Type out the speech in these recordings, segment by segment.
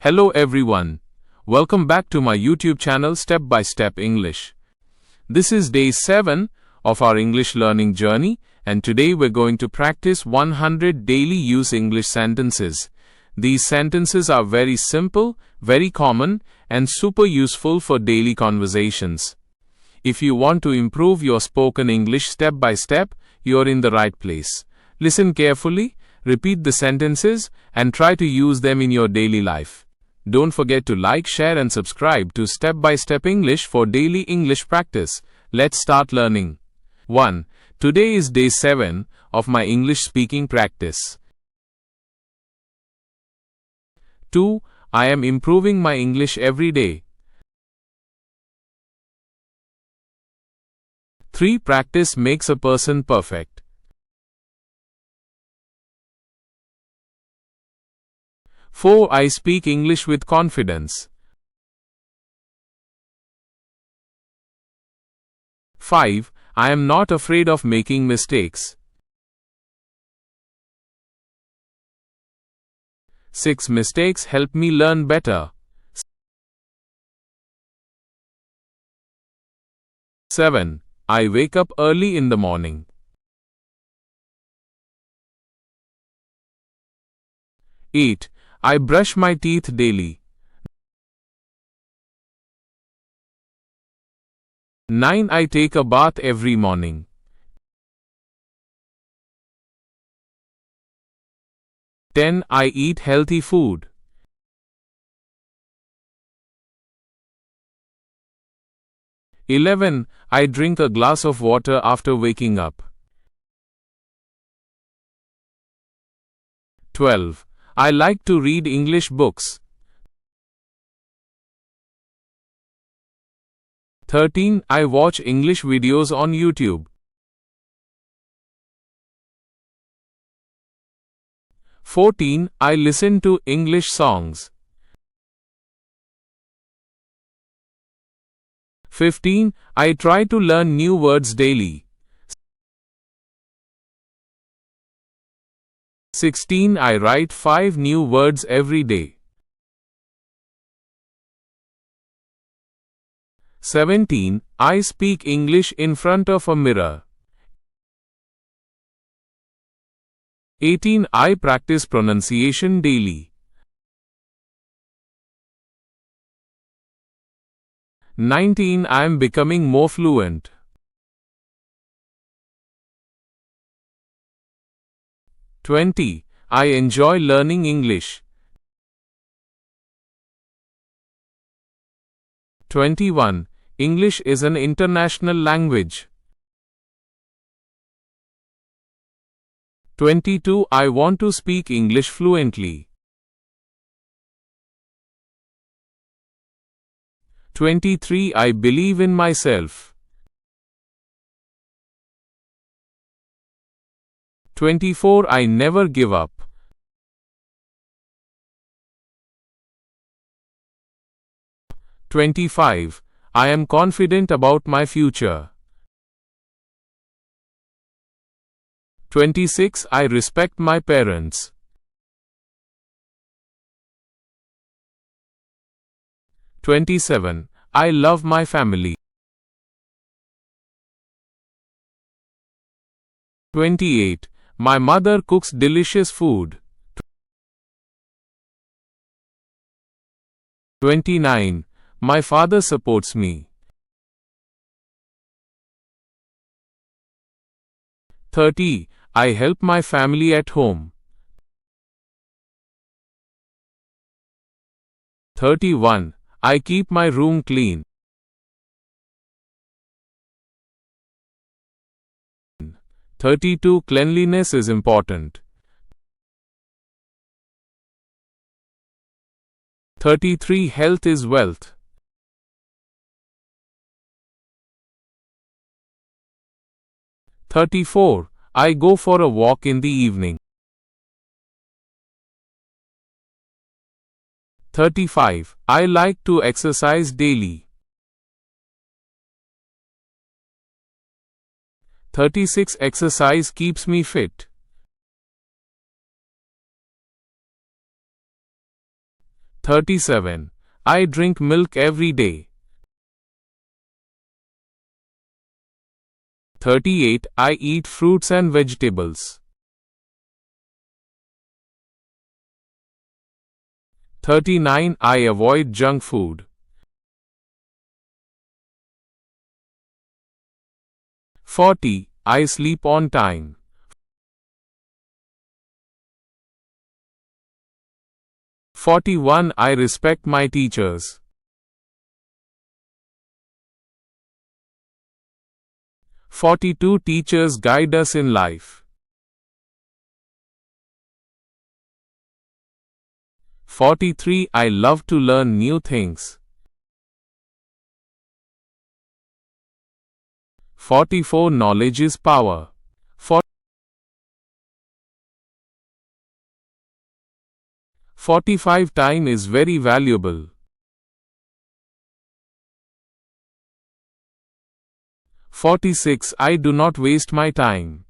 Hello everyone. Welcome back to my YouTube channel Step by Step English. This is day 7 of our English learning journey, and today we're going to practice 100 daily use English sentences. These sentences are very simple, very common, and super useful for daily conversations. If you want to improve your spoken English step by step, you're in the right place. Listen carefully, repeat the sentences, and try to use them in your daily life. Don't forget to like, share, and subscribe to Step by Step English for daily English practice. Let's start learning. 1. Today is day 7 of my English speaking practice. 2. I am improving my English every day. 3. Practice makes a person perfect. 4. I speak English with confidence. 5. I am not afraid of making mistakes. 6. Mistakes help me learn better. 7. I wake up early in the morning. 8. I brush my teeth daily. 9. I take a bath every morning. 10. I eat healthy food. 11. I drink a glass of water after waking up. 12. I like to read English books. 13. I watch English videos on YouTube. 14. I listen to English songs. 15. I try to learn new words daily. 16. I write 5 new words every day. 17. I speak English in front of a mirror. 18. I practice pronunciation daily. 19. I am becoming more fluent. 20. I enjoy learning English. 21. English is an international language. 22. I want to speak English fluently. 23. I believe in myself. 24. I never give up. 25. I am confident about my future. 26. I respect my parents. 27. I love my family. 28. My mother cooks delicious food. 29. My father supports me. 30. I help my family at home. 31. I keep my room clean. 32. Cleanliness is important. 33. Health is wealth. 34. I go for a walk in the evening. 35. I like to exercise daily. 36. Exercise keeps me fit. 37. I drink milk every day. 38. I eat fruits and vegetables. 39. I avoid junk food. 40. I sleep on time. 41. I respect my teachers. 42. Teachers guide us in life. 43. I love to learn new things. 44. Knowledge is power. 45. Time is very valuable. 46. I do not waste my time.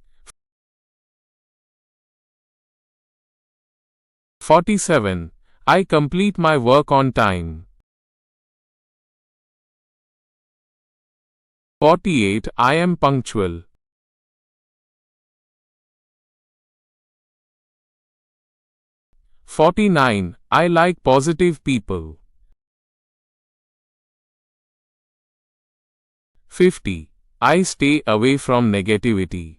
47. I complete my work on time. 48. I am punctual. 49. I like positive people. 50. I stay away from negativity.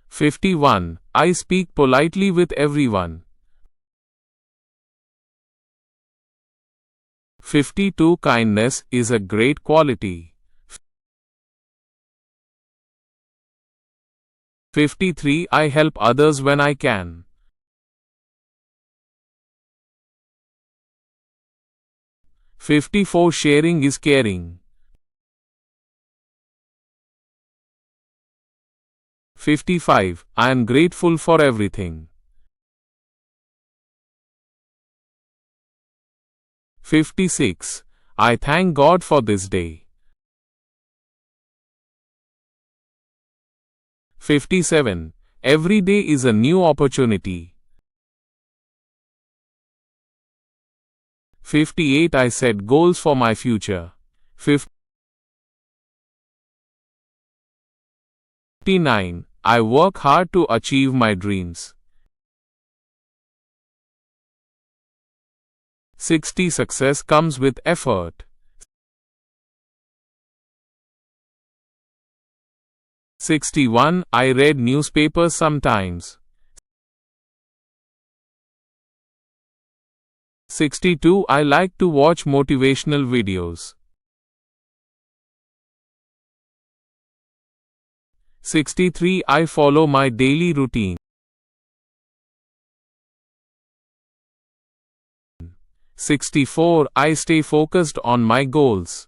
51. I speak politely with everyone. 52. Kindness is a great quality. 53. I help others when I can. 54. Sharing is caring. 55. I am grateful for everything. 56. I thank God for this day. 57. Every day is a new opportunity. 58. I set goals for my future. 59. I work hard to achieve my dreams. 60. Success comes with effort. 61. I read newspapers sometimes. 62. I like to watch motivational videos. 63. I follow my daily routine. 64. I stay focused on my goals.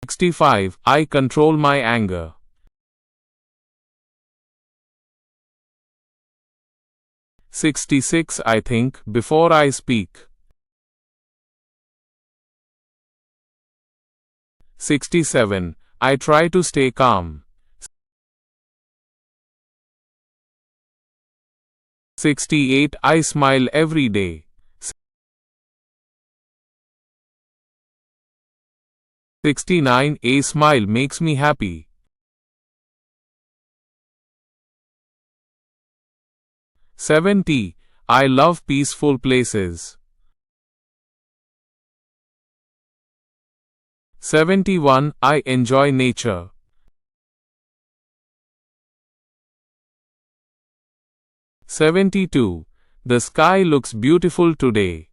65. I control my anger. 66. I think before I speak. 67. I try to stay calm. 68. I smile every day. 69. A smile makes me happy. 70. I love peaceful places. 71. I enjoy nature. 72. The sky looks beautiful today.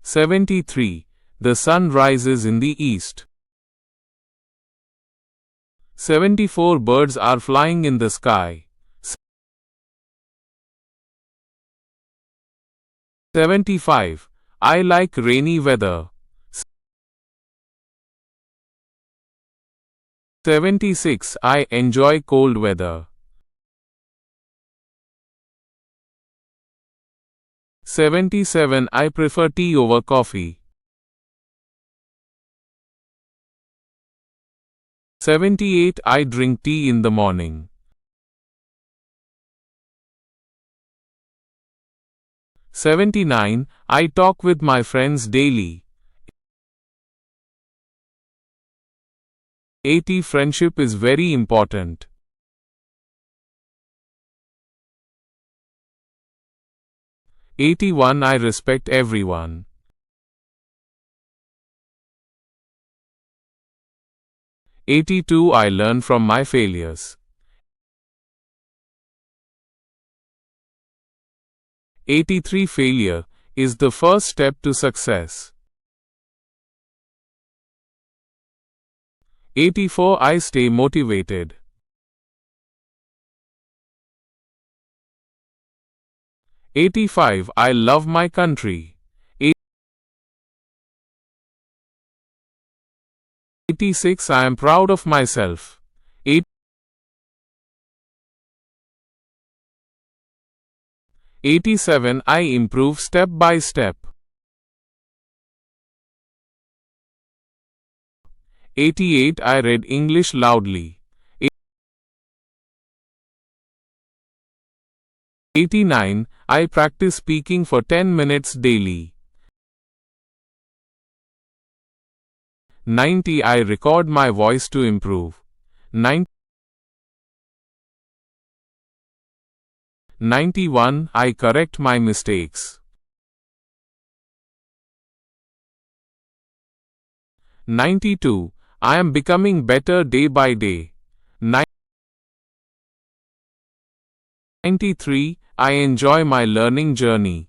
73. The sun rises in the east. 74. Birds are flying in the sky. 75. I like rainy weather. 76. I enjoy cold weather. 77. I prefer tea over coffee. 78. I drink tea in the morning. 79. I talk with my friends daily. 80. Friendship is very important. 81. I respect everyone. 82. I learn from my failures. 83. Failure is the first step to success. 84. I stay motivated. 85. I love my country. 86. I am proud of myself. 87. I improve step by step. 88. I read English loudly. 89. I practice speaking for 10 minutes daily. 90. I record my voice to improve. 91. I correct my mistakes. 92. I am becoming better day by day. 93. I enjoy my learning journey.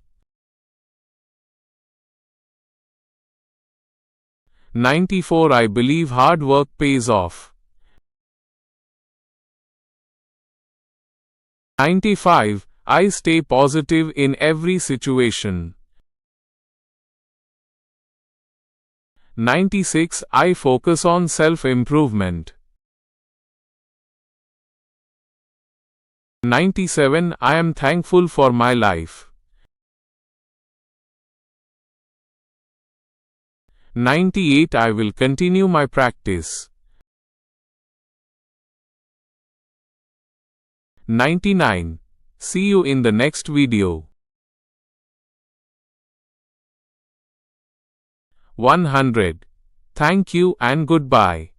94. I believe hard work pays off. 95. I stay positive in every situation. 96. I focus on self-improvement. 97. I am thankful for my life. 98. I will continue my practice. 99. See you in the next video. 100. Thank you and goodbye.